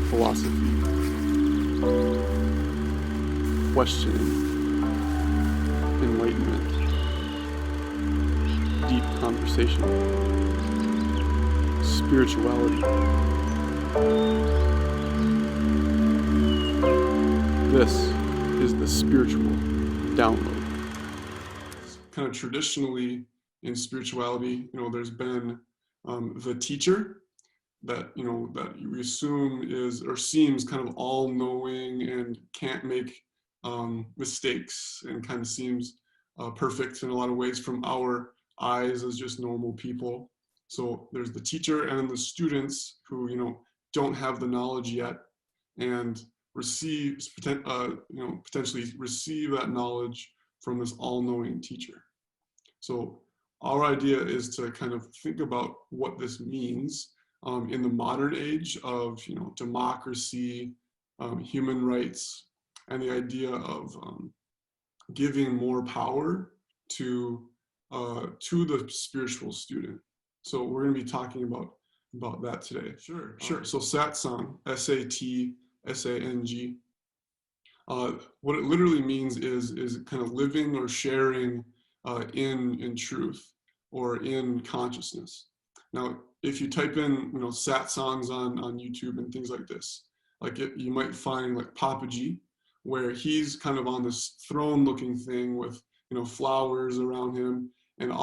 Philosophy, questioning, enlightenment, deep conversation, spirituality. This is the spiritual download. Kind of traditionally in spirituality, there's been the teacher that we assume is or seems kind of all-knowing and can't make mistakes, and kind of seems perfect in a lot of ways from our eyes as just normal people. So there's the teacher, and then the students who don't have the knowledge yet, and potentially receive that knowledge from this all-knowing teacher. So our idea is to kind of think about what this means in the modern age of democracy, human rights, and the idea of giving more power to the spiritual student. So we're going to be talking about that today. Sure. So Satsang, SATSANG. What it literally means is kind of living or sharing in truth or in consciousness. Now, if you type in satsangs on YouTube and things like this, you might find like Papaji, where he's kind of on this throne-looking thing with flowers around him, and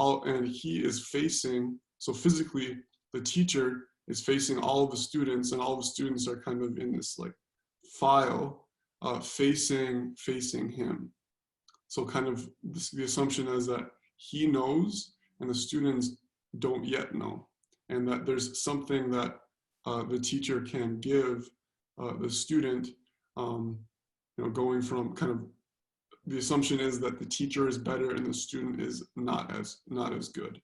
he is facing. So physically, the teacher is facing all of the students, and all the students are kind of in this like file, facing him. So kind of the assumption is that he knows and the students don't yet know, and that there's something that the teacher can give the student, going from kind of the assumption is that the teacher is better and the student is not as good.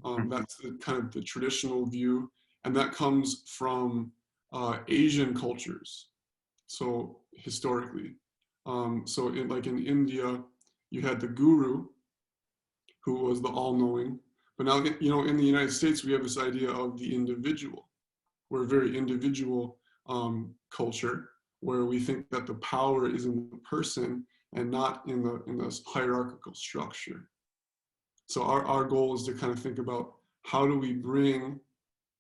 That's kind of the traditional view, and that comes from Asian cultures. So historically, so in India, you had the guru, who was the all-knowing. But now, in the United States, we have this idea of the individual. We're a very individual culture, where we think that the power is in the person and not in the hierarchical structure. So our goal is to kind of think about how do we bring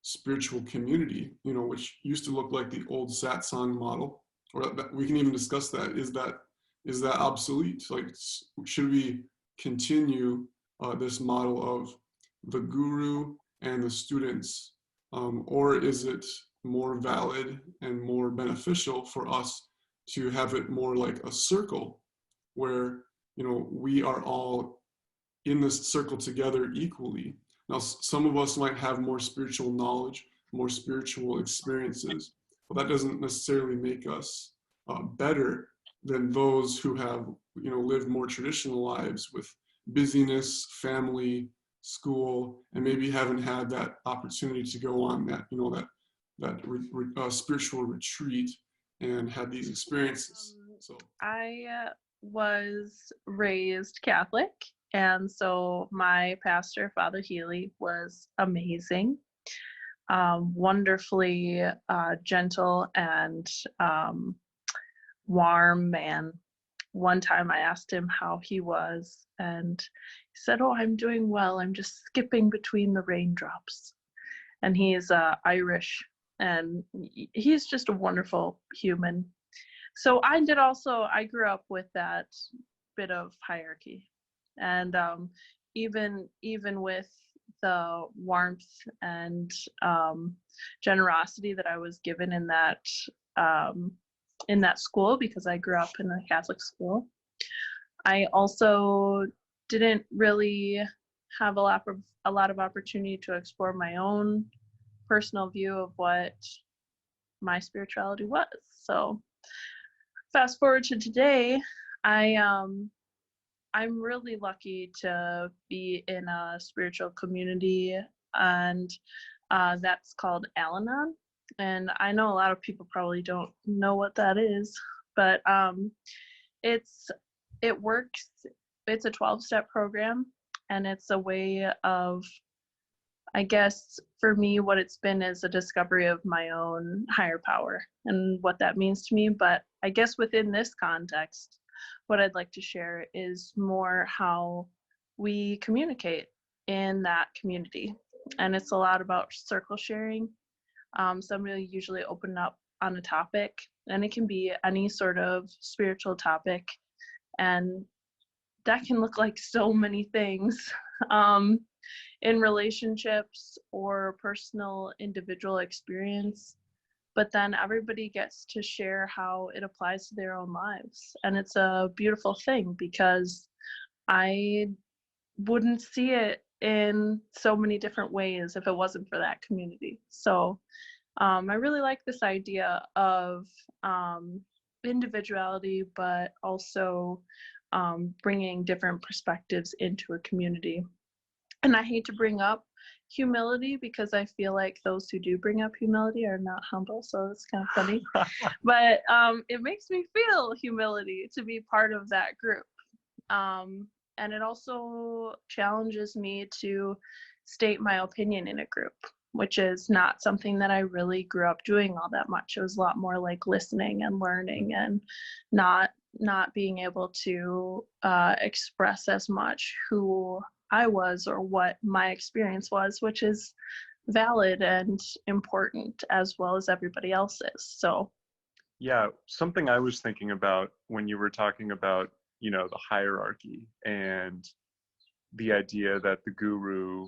spiritual community, which used to look like the old satsang model, or we can even discuss that. Is that obsolete? Like, should we continue this model of the guru and the students, or is it more valid and more beneficial for us to have it more like a circle, where we are all in this circle together equally? Now, some of us might have more spiritual knowledge, more spiritual experiences, but that doesn't necessarily make us better than those who have lived more traditional lives with busyness, family, school, and maybe haven't had that opportunity to go on that spiritual retreat and had these experiences. So I was raised Catholic, and so my pastor, Father Healy, was amazing, wonderfully gentle and warm. And one time I asked him how he was, and he said, "Oh, I'm doing well. I'm just skipping between the raindrops." And he's Irish, and he's just a wonderful human. So I grew up with that bit of hierarchy, and even with the warmth and generosity that I was given in that school, because I grew up in a Catholic school, I also didn't really have a lot of opportunity to explore my own personal view of what my spirituality was. So fast forward to today, I'm really lucky to be in a spiritual community, and that's called Al-Anon. And I know a lot of people probably don't know what that is, but it works. It's a 12-step program, And it's a way of, I guess for me, what it's been is a discovery of my own higher power and what that means to me. But I guess within this context, what I'd like to share is more how we communicate in that community. And it's a lot about circle sharing. Somebody usually open up on a topic, and it can be any sort of spiritual topic. And that can look like so many things. Um, in relationships or personal individual experience, but then everybody gets to share how it applies to their own lives. And it's a beautiful thing because I wouldn't see it in so many different ways if it wasn't for that community. So I really like this idea of individuality, but also bringing different perspectives into a community. And I hate to bring up humility because I feel like those who do bring up humility are not humble. So it's kind of funny. But it makes me feel humility to be part of that group. And it also challenges me to state my opinion in a group, which is not something that I really grew up doing all that much. It was a lot more like listening and learning and not being able to express as much who I was or what my experience was, which is valid and important as well as everybody else's. So yeah, something I was thinking about when you were talking about, the hierarchy and the idea that the guru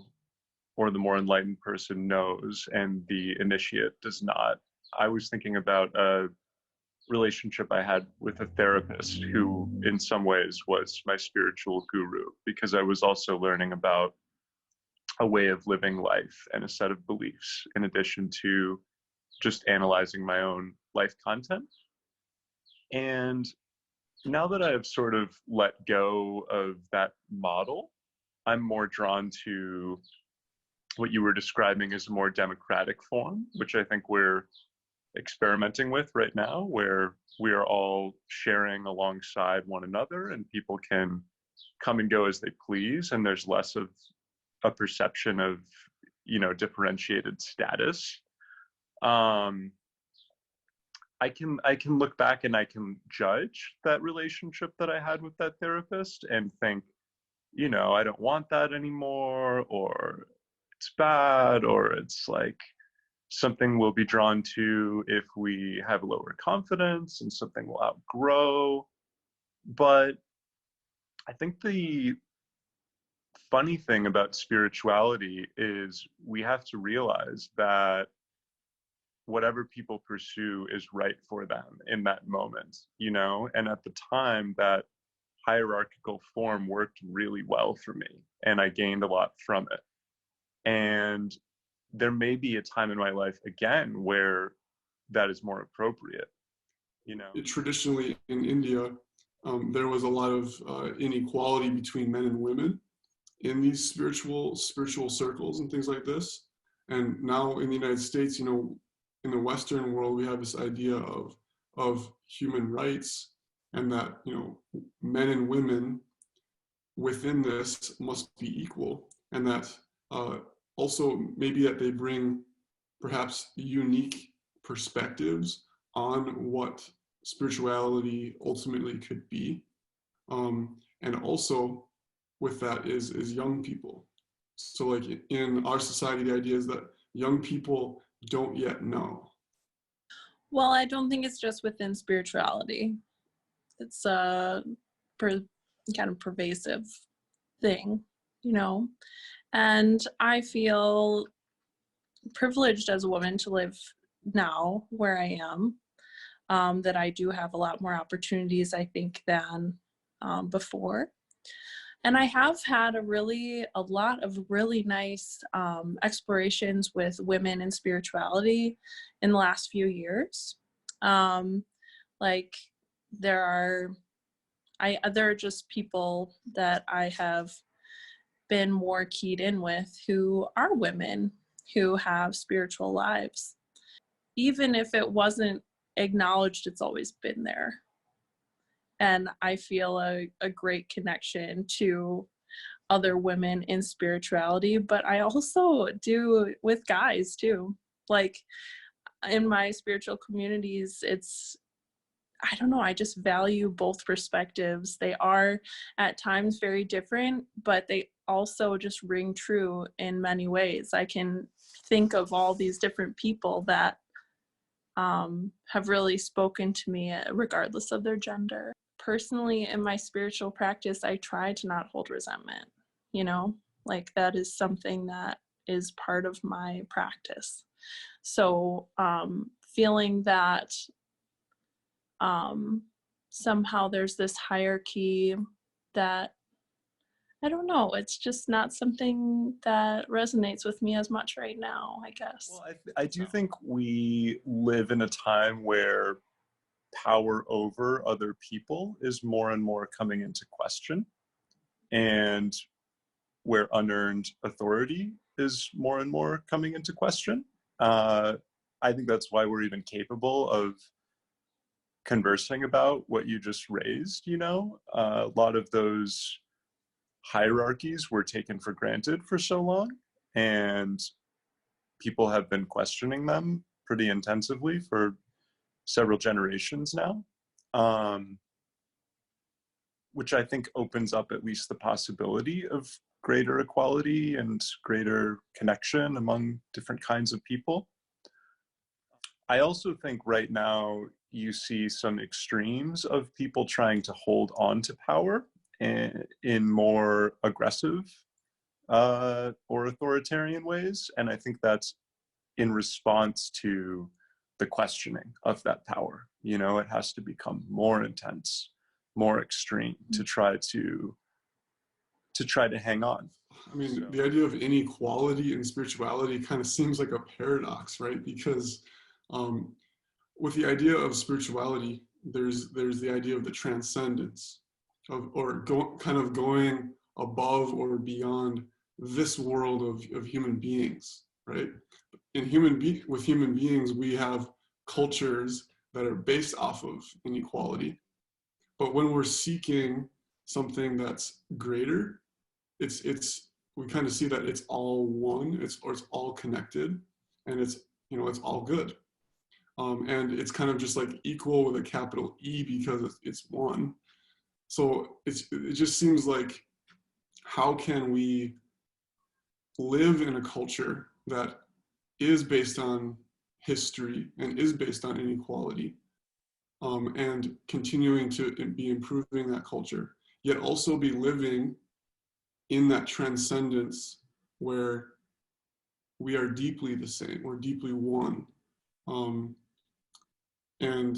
or the more enlightened person knows and the initiate does not. I was thinking about a relationship I had with a therapist who, in some ways, was my spiritual guru because I was also learning about a way of living life and a set of beliefs in addition to just analyzing my own life content. And now that I've sort of let go of that model, I'm more drawn to what you were describing as a more democratic form, which I think we're experimenting with right now, where we are all sharing alongside one another and people can come and go as they please. And there's less of a perception of, differentiated status. I can look back and I can judge that relationship that I had with that therapist and think, I don't want that anymore, or it's bad, or it's like something we'll be drawn to if we have lower confidence and something we'll outgrow. But I think the funny thing about spirituality is we have to realize that whatever people pursue is right for them in that moment, and at the time that hierarchical form worked really well for me and I gained a lot from it. And there may be a time in my life again where that is more appropriate, Traditionally in India, there was a lot of inequality between men and women in these spiritual circles and things like this. And now in the United States, in the Western world, we have this idea of human rights, and that men and women within this must be equal, and that also maybe that they bring perhaps unique perspectives on what spirituality ultimately could be. And also with that is young people. So like in our society, the idea is that young people don't yet know. well, I don't think it's just within spirituality. It's a kind of pervasive thing, and I feel privileged as a woman to live now where I am, that I do have a lot more opportunities, I think, than before. And I have had a lot of really nice explorations with women and spirituality in the last few years. Like there are just people that I have been more keyed in with who are women who have spiritual lives. Even if it wasn't acknowledged, it's always been there. And I feel a great connection to other women in spirituality, but I also do with guys too. Like in my spiritual communities, I don't know, I just value both perspectives. They are at times very different, but they also just ring true in many ways. I can think of all these different people that have really spoken to me regardless of their gender. Personally, in my spiritual practice, I try to not hold resentment, like that is something that is part of my practice. So feeling that somehow there's this hierarchy that, I don't know, it's just not something that resonates with me as much right now, I guess. Well, I do think we live in a time where power over other people is more and more coming into question, and where unearned authority is more and more coming into question. I think that's why we're even capable of conversing about what you just raised. A lot of those hierarchies were taken for granted for so long, and people have been questioning them pretty intensively for several generations now, which I think opens up at least the possibility of greater equality and greater connection among different kinds of people. I also think right now you see some extremes of people trying to hold on to power in more aggressive or authoritarian ways. And I think that's in response to the questioning of that power. It has to become more intense, more extreme to try to hang on. I mean, the idea of inequality and spirituality kind of seems like a paradox, right? Because with the idea of spirituality, there's the idea of the transcendence kind of going above or beyond this world of human beings, right? With human beings, we have cultures that are based off of inequality. But when we're seeking something that's greater, we kind of see that it's all one, it's all connected, and it's all good. And it's kind of just like equal with a capital E because it's one. So it just seems like, how can we live in a culture that is based on history and is based on inequality, and continuing to be improving that culture, yet also be living in that transcendence where we are deeply the same, we're deeply one. And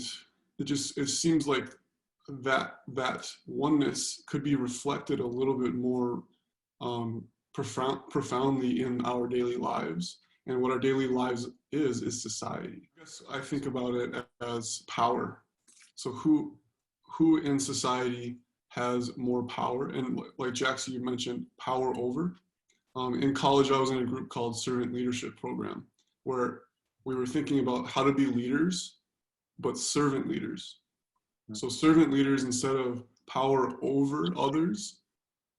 it seems like that oneness could be reflected a little bit more profoundly in our daily lives. And what our daily lives is society. I guess I think about it as power. So who in society has more power? And like Jackson, you mentioned power over. In college, I was in a group called Servant Leadership Program, where we were thinking about how to be leaders, but servant leaders. So servant leaders, instead of power over others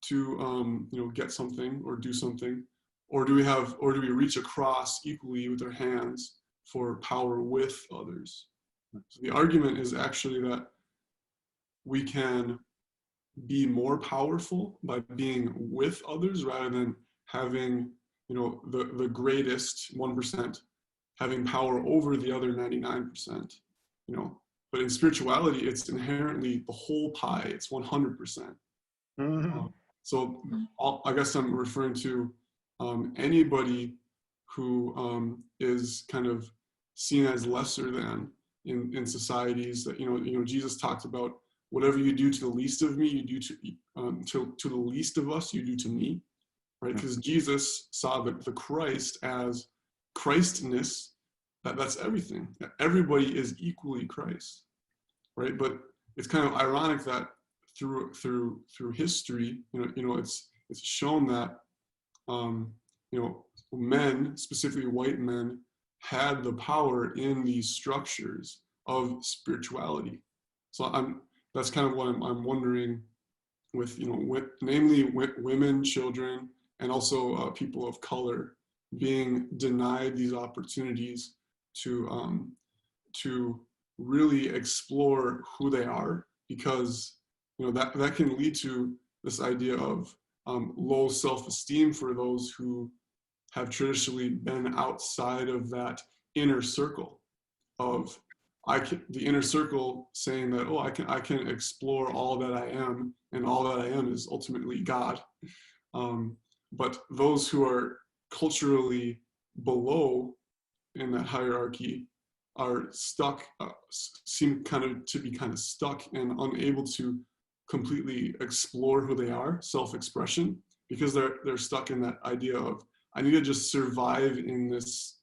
to get something or do something, or do we reach across equally with our hands for power with others? So the argument is actually that we can be more powerful by being with others rather than having the greatest 1% having power over the other 99%. But in spirituality, it's inherently the whole pie. It's 100%. So I guess I'm referring to anybody who is kind of seen as lesser than in societies. That Jesus talked about, whatever you do to the least of me, you do to the least of us, you do to me, right? Because Jesus saw the Christ as Christness. That's everything. Everybody is equally Christ, right? But it's kind of ironic that through history, it's shown that men, specifically white men, had the power in these structures of spirituality. So that's kind of what I'm wondering, with namely women, children, and also people of color being denied these opportunities to really explore who they are, because that can lead to this idea of low self-esteem for those who have traditionally been outside of that inner circle of the inner circle saying that, oh, I can explore all that I am, and all that I am is ultimately God. But those who are culturally below in that hierarchy are stuck, seem to be kind of stuck and unable to completely explore who they are, self-expression, because they're stuck in that idea of, I need to just survive in this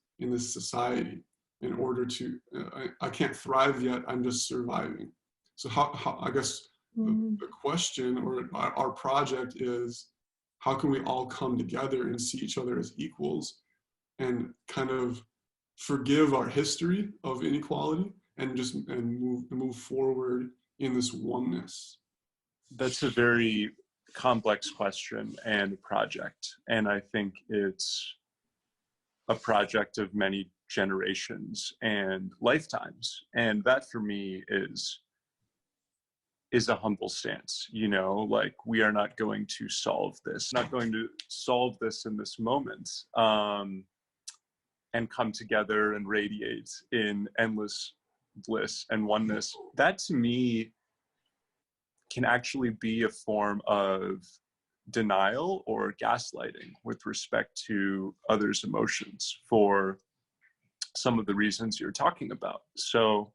society in order to, I can't thrive yet, I'm just surviving. So how I guess the question or our project is, how can we all come together and see each other as equals and kind of forgive our history of inequality and move forward in this oneness? That's a very complex question and project, and I think it's a project of many generations and lifetimes, and that for me is a humble stance. Like, we are not going to solve this in this moment, and come together and radiate in endless bliss and oneness. That to me can actually be a form of denial or gaslighting with respect to others' emotions for some of the reasons you're talking about. So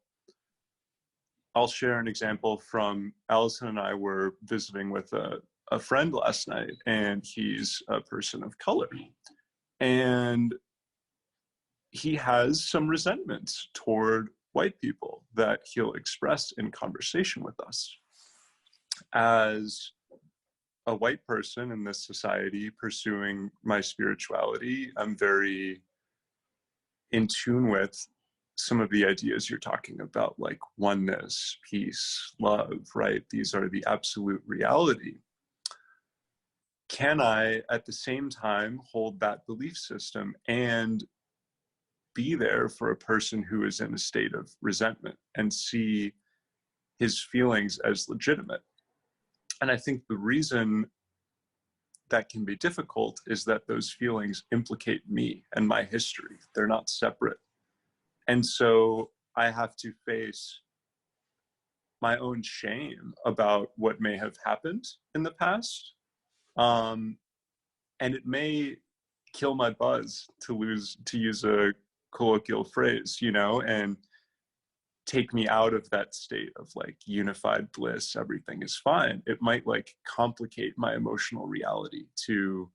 I'll share an example from Allison and I were visiting with a friend last night, and he's a person of color. And he has some resentment toward white people that he'll express in conversation with us. As a white person in this society pursuing my spirituality, I'm very in tune with some of the ideas you're talking about, like oneness, peace, love, right? These are the absolute reality. Can I, at the same time, hold that belief system and be there for a person who is in a state of resentment and see his feelings as legitimate? And I think the reason that can be difficult is that those feelings implicate me and my history. They're not separate. And so I have to face my own shame about what may have happened in the past. And it may kill my buzz, to use a colloquial phrase, and take me out of that state of like unified bliss, everything is fine. It might like complicate my emotional reality to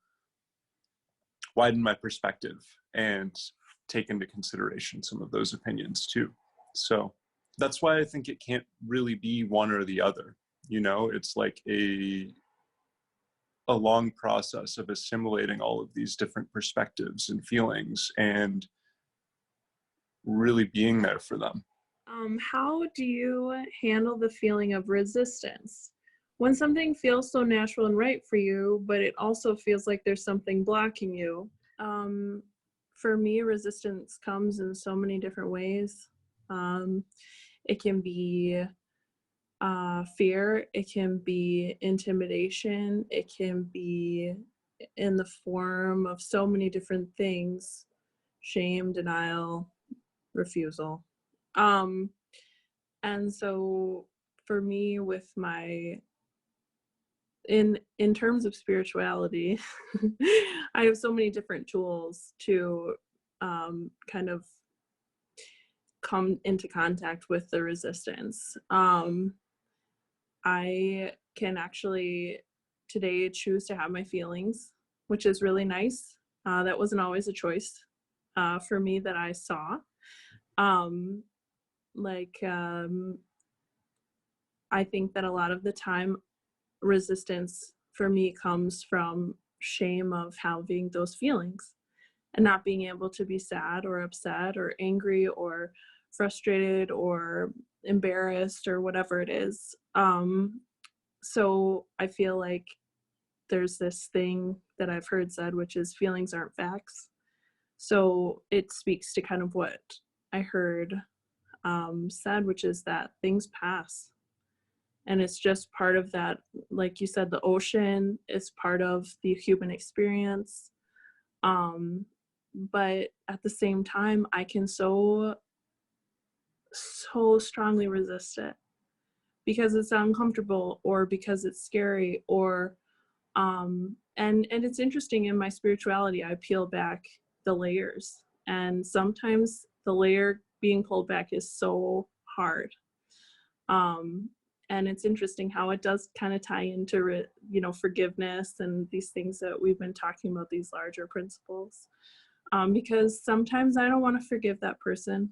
widen my perspective and take into consideration some of those opinions too. So that's why I think it can't really be one or the other. It's like a long process of assimilating all of these different perspectives and feelings and really being there for them. How do you handle the feeling of resistance when something feels so natural and right for you, but it also feels like there's something blocking you? For me, resistance comes in so many different ways. It can be fear, it can be intimidation, it can be in the form of so many different things: shame, denial, refusal. And so for me, with in terms of spirituality, I have so many different tools to kind of come into contact with the resistance. I can actually today choose to have my feelings, which is really nice. That wasn't always a choice for me that I saw. I think that a lot of the time resistance for me comes from shame of having those feelings and not being able to be sad or upset or angry or frustrated or embarrassed or whatever it is. So I feel like there's this thing that I've heard said, which is feelings aren't facts. So it speaks to kind of what I heard said, which is that things pass. And it's just part of that, like you said, the ocean is part of the human experience. But at the same time, I can so strongly resist it because it's uncomfortable or because it's scary or and it's interesting. In my spirituality, I peel back the layers, and sometimes the layer being pulled back is so hard. And it's interesting how it does kind of tie into forgiveness and these things that we've been talking about, these larger principles, because sometimes I don't want to forgive that person,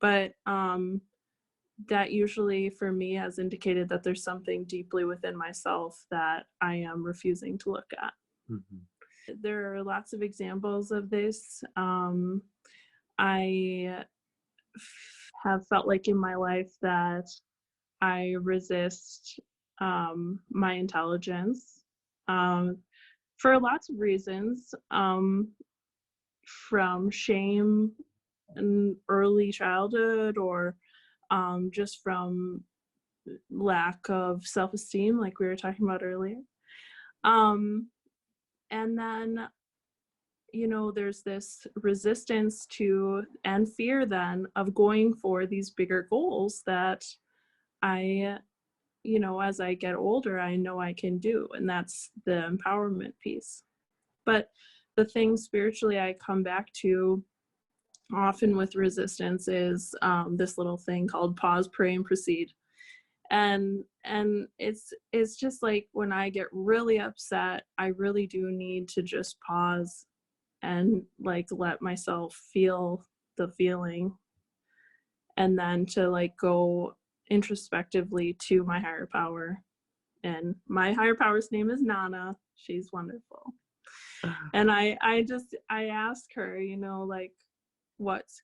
but that usually for me has indicated that there's something deeply within myself that I am refusing to look at. Mm-hmm. There are lots of examples of this. I have felt like in my life that I resist my intelligence for lots of reasons, from shame in early childhood or just from lack of self-esteem, like we were talking about earlier. And then, there's this resistance to and fear then of going for these bigger goals that I, as I get older, I know I can do. And that's the empowerment piece. But the thing spiritually I come back to often with resistance is this little thing called pause, pray, and proceed. And it's just like when I get really upset, I really do need to just pause and like let myself feel the feeling, and then to like go introspectively to my higher power. And my higher power's name is Nana. She's wonderful. And I ask her, like what's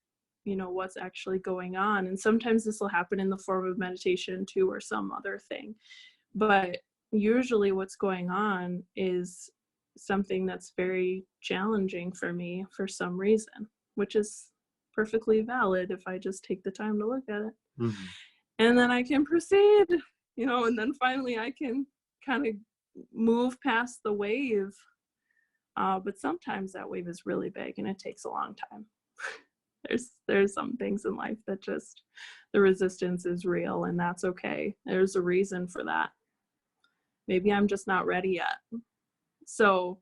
actually going on. And sometimes this will happen in the form of meditation too, or some other thing. But usually what's going on is something that's very challenging for me for some reason, which is perfectly valid if I just take the time to look at it. Mm-hmm. And then I can proceed, and then finally I can kind of move past the wave. But sometimes that wave is really big and it takes a long time. There's some things in life that just the resistance is real, and that's okay. There's a reason for that. Maybe I'm just not ready yet. So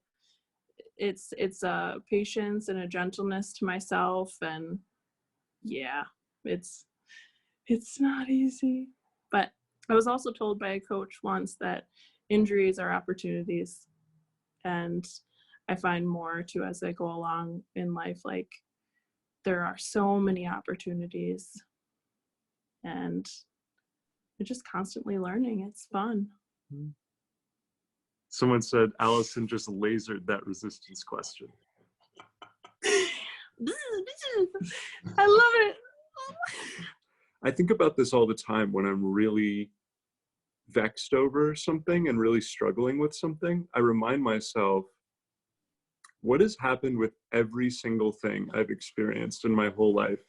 it's a patience and a gentleness to myself, and yeah, it's not easy. But I was also told by a coach once that injuries are opportunities, and I find more too as I go along in life. Like, there are so many opportunities, and you're just constantly learning. It's fun. Someone said Allison just lasered that resistance question. I love it. I think about this all the time when I'm really vexed over something and really struggling with something. I remind myself, what has happened with every single thing I've experienced in my whole life?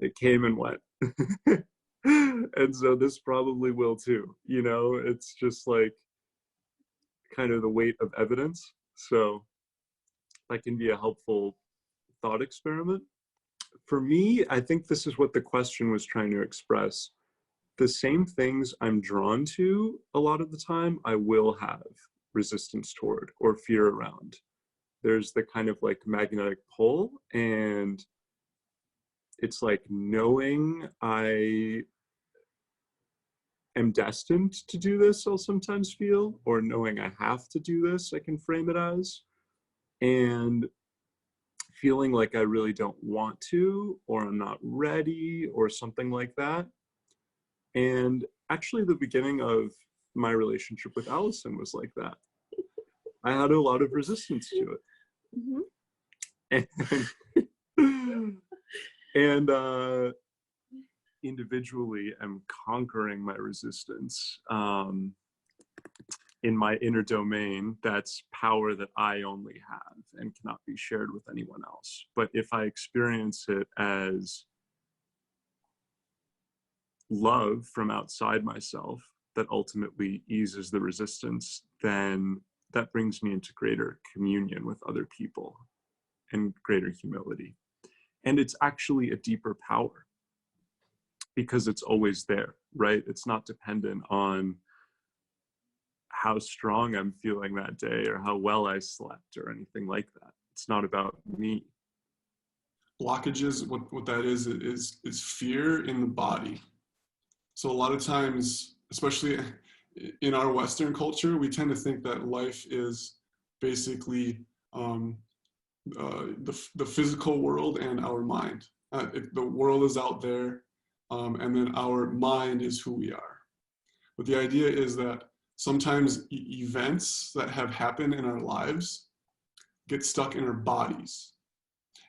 It came and went. And so this probably will too. It's just like kind of the weight of evidence. So that can be a helpful thought experiment. For me, I think this is what the question was trying to express. The same things I'm drawn to a lot of the time, I will have resistance toward or fear around. There's the kind of like magnetic pull, and it's like knowing I am destined to do this, I'll sometimes feel, or knowing I have to do this, I can frame it as, and feeling like I really don't want to, or I'm not ready, or something like that. And actually the beginning of my relationship with Allison was like that. I had a lot of resistance to it. Mm-hmm. And individually am conquering my resistance in my inner domain, that's power that I only have and cannot be shared with anyone else. But if I experience it as love from outside myself that ultimately eases the resistance, then that brings me into greater communion with other people and greater humility. And it's actually a deeper power because it's always there, right? It's not dependent on how strong I'm feeling that day or how well I slept or anything like that. It's not about me. Blockages, what that is fear in the body. So a lot of times, especially in our Western culture, we tend to think that life is basically the physical world and our mind. The world is out there, and then our mind is who we are. But the idea is that sometimes events that have happened in our lives get stuck in our bodies.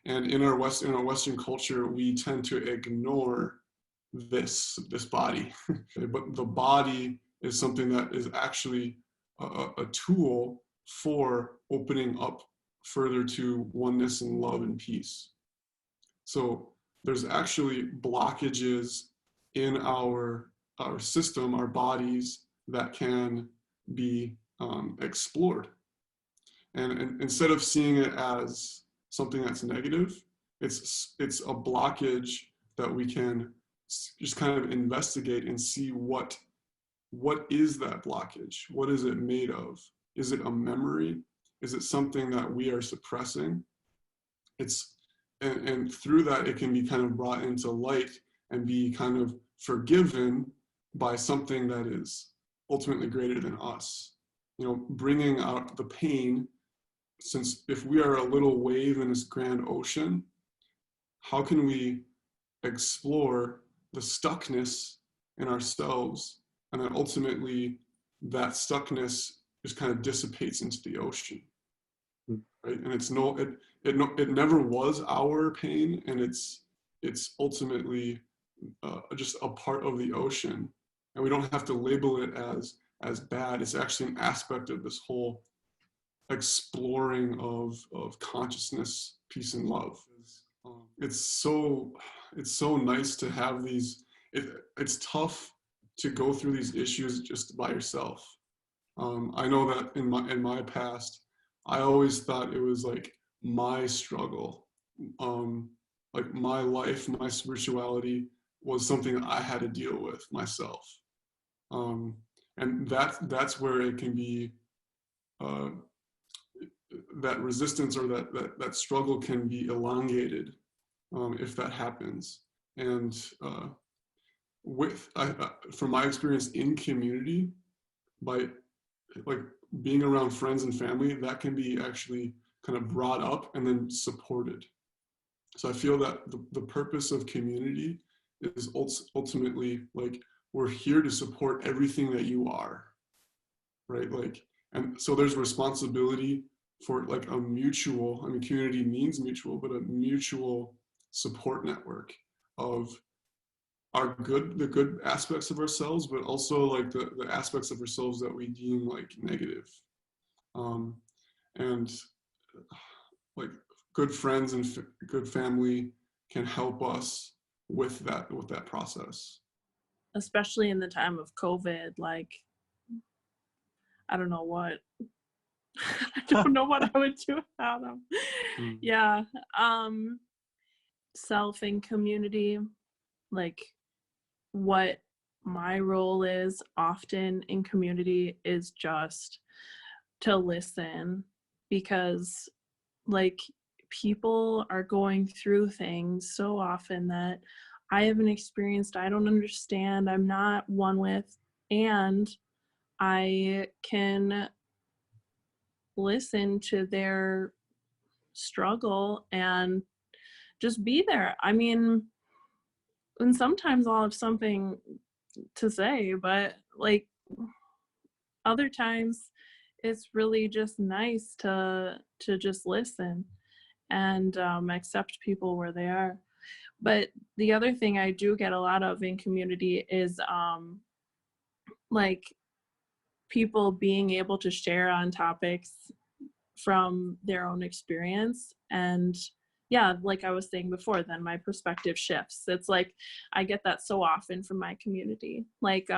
And in our Western culture, we tend to ignore this body. But the body is something that is actually a tool for opening up further to oneness and love and peace. So there's actually blockages in our system, our bodies, that can be explored. And instead of seeing it as something that's negative, it's a blockage that we can just kind of investigate and see what is that blockage? What is it made of? Is it a memory? Is it something that we are suppressing? And through that, it can be kind of brought into light and be kind of forgiven by something that is ultimately greater than us. You know, bringing out the pain, since if we are a little wave in this grand ocean, how can we explore the stuckness in ourselves, and then ultimately that stuckness just kind of dissipates into the ocean, right? And it never was our pain, and it's ultimately just a part of the ocean, and we don't have to label it as bad. It's actually an aspect of this whole exploring of consciousness, peace, and love. It's so nice to have these. It's tough to go through these issues just by yourself. I know that in my past, I always thought it was like my struggle, like my life, my spirituality was something that I had to deal with myself, and that's where it can be. That resistance or that struggle can be elongated if that happens. And from my experience in community, by like being around friends and family, that can be actually kind of brought up and then supported. So I feel that the purpose of community is ultimately like, we're here to support everything that you are, right? Like, and so there's responsibility for like a mutual, I mean, community means mutual, but a mutual support network of the good aspects of ourselves, but also like the aspects of ourselves that we deem like negative. And like good friends and good family can help us with that process. Especially in the time of COVID, like, I don't know what. I don't know what I would do without them. Yeah. Self and community, like what my role is often in community is just to listen, because like people are going through things so often that I haven't experienced, I don't understand, I'm not one with, and I can listen to their struggle and just be there. I mean, and sometimes I'll have something to say, but like other times it's really just nice to just listen and accept people where they are. But the other thing I do get a lot of in community is like people being able to share on topics from their own experience. And yeah, like I was saying before, then my perspective shifts. It's like I get that so often from my community. Like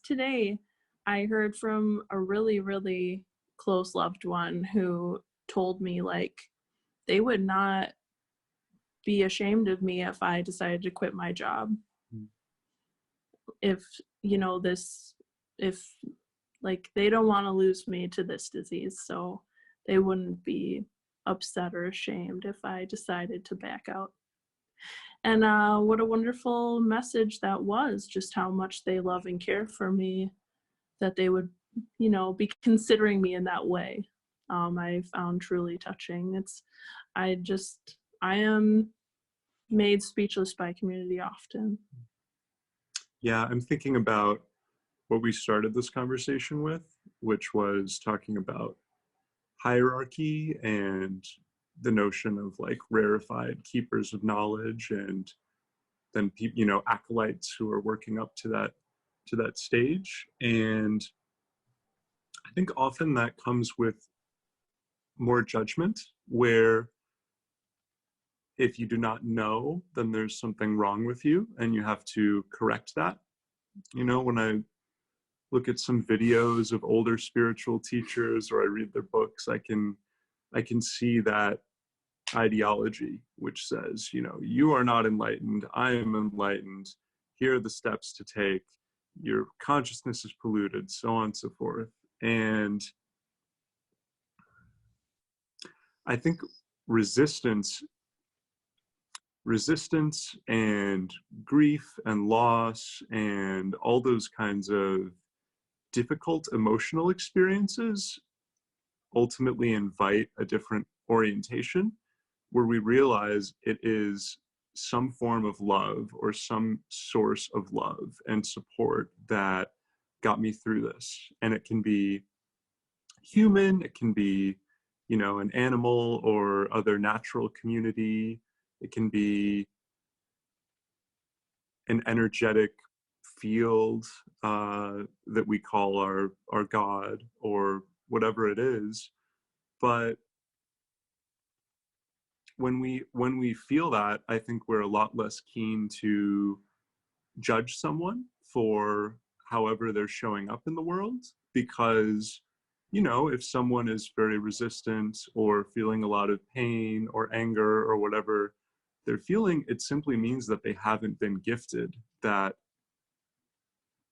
today I heard from a really, really close loved one who told me like they would not be ashamed of me if I decided to quit my job. If, you know, if like they don't want to lose me to this disease, so they wouldn't be upset or ashamed if I decided to back out. And what a wonderful message that was, just how much they love and care for me, that they would, you know, be considering me in that way. I found truly touching. I am made speechless by community often. Yeah, I'm thinking about what we started this conversation with, which was talking about hierarchy and the notion of like rarefied keepers of knowledge, and then you know, acolytes who are working up to that stage. And I think often that comes with more judgment, where if you do not know, then there's something wrong with you and you have to correct that. You know, when I look at some videos of older spiritual teachers or I read their books, I can see that ideology which says, you know, you are not enlightened, I am enlightened, here are the steps to take, your consciousness is polluted, so on and so forth. And I think resistance and grief and loss and all those kinds of difficult emotional experiences ultimately invite a different orientation, where we realize it is some form of love or some source of love and support that got me through this. And it can be human, it can be, you know, an animal or other natural community, it can be an energetic field that we call our God or whatever it is. But when we feel that, I think we're a lot less keen to judge someone for however they're showing up in the world, because, you know, if someone is very resistant or feeling a lot of pain or anger or whatever they're feeling, it simply means that they haven't been gifted that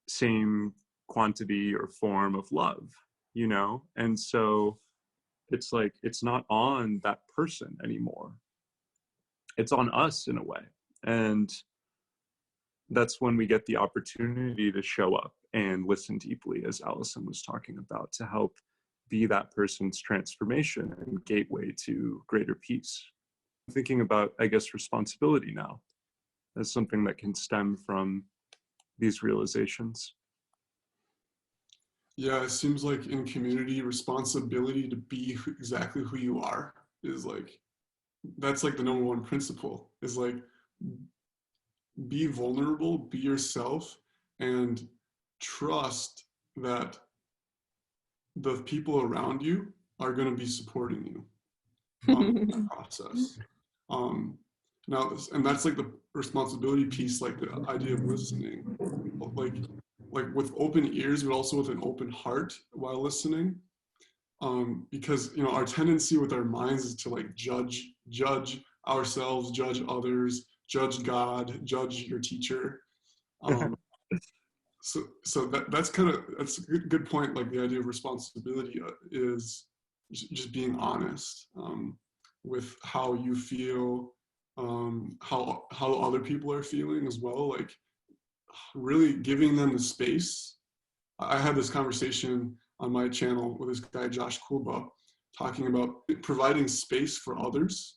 same quantity or form of love, you know? And so it's like, it's not on that person anymore. It's on us in a way. And that's when we get the opportunity to show up and listen deeply, as Allison was talking about, to help be that person's transformation and gateway to greater peace. I'm thinking about, I guess, responsibility now as something that can stem from these realizations. Yeah, it seems like in community, responsibility to be exactly who you are is like, that's like the number one principle, is like, be vulnerable, be yourself, and trust that the people around you are going to be supporting you in that process. Now, and that's like the responsibility piece, like the idea of listening, like with open ears, but also with an open heart while listening. Because, you know, our tendency with our minds is to like judge ourselves, judge others, judge God, judge your teacher. So that's a good point. Like the idea of responsibility is just being honest with how you feel, how other people are feeling as well. Like really giving them the space. I had this conversation on my channel with this guy Josh Kulba, talking about providing space for others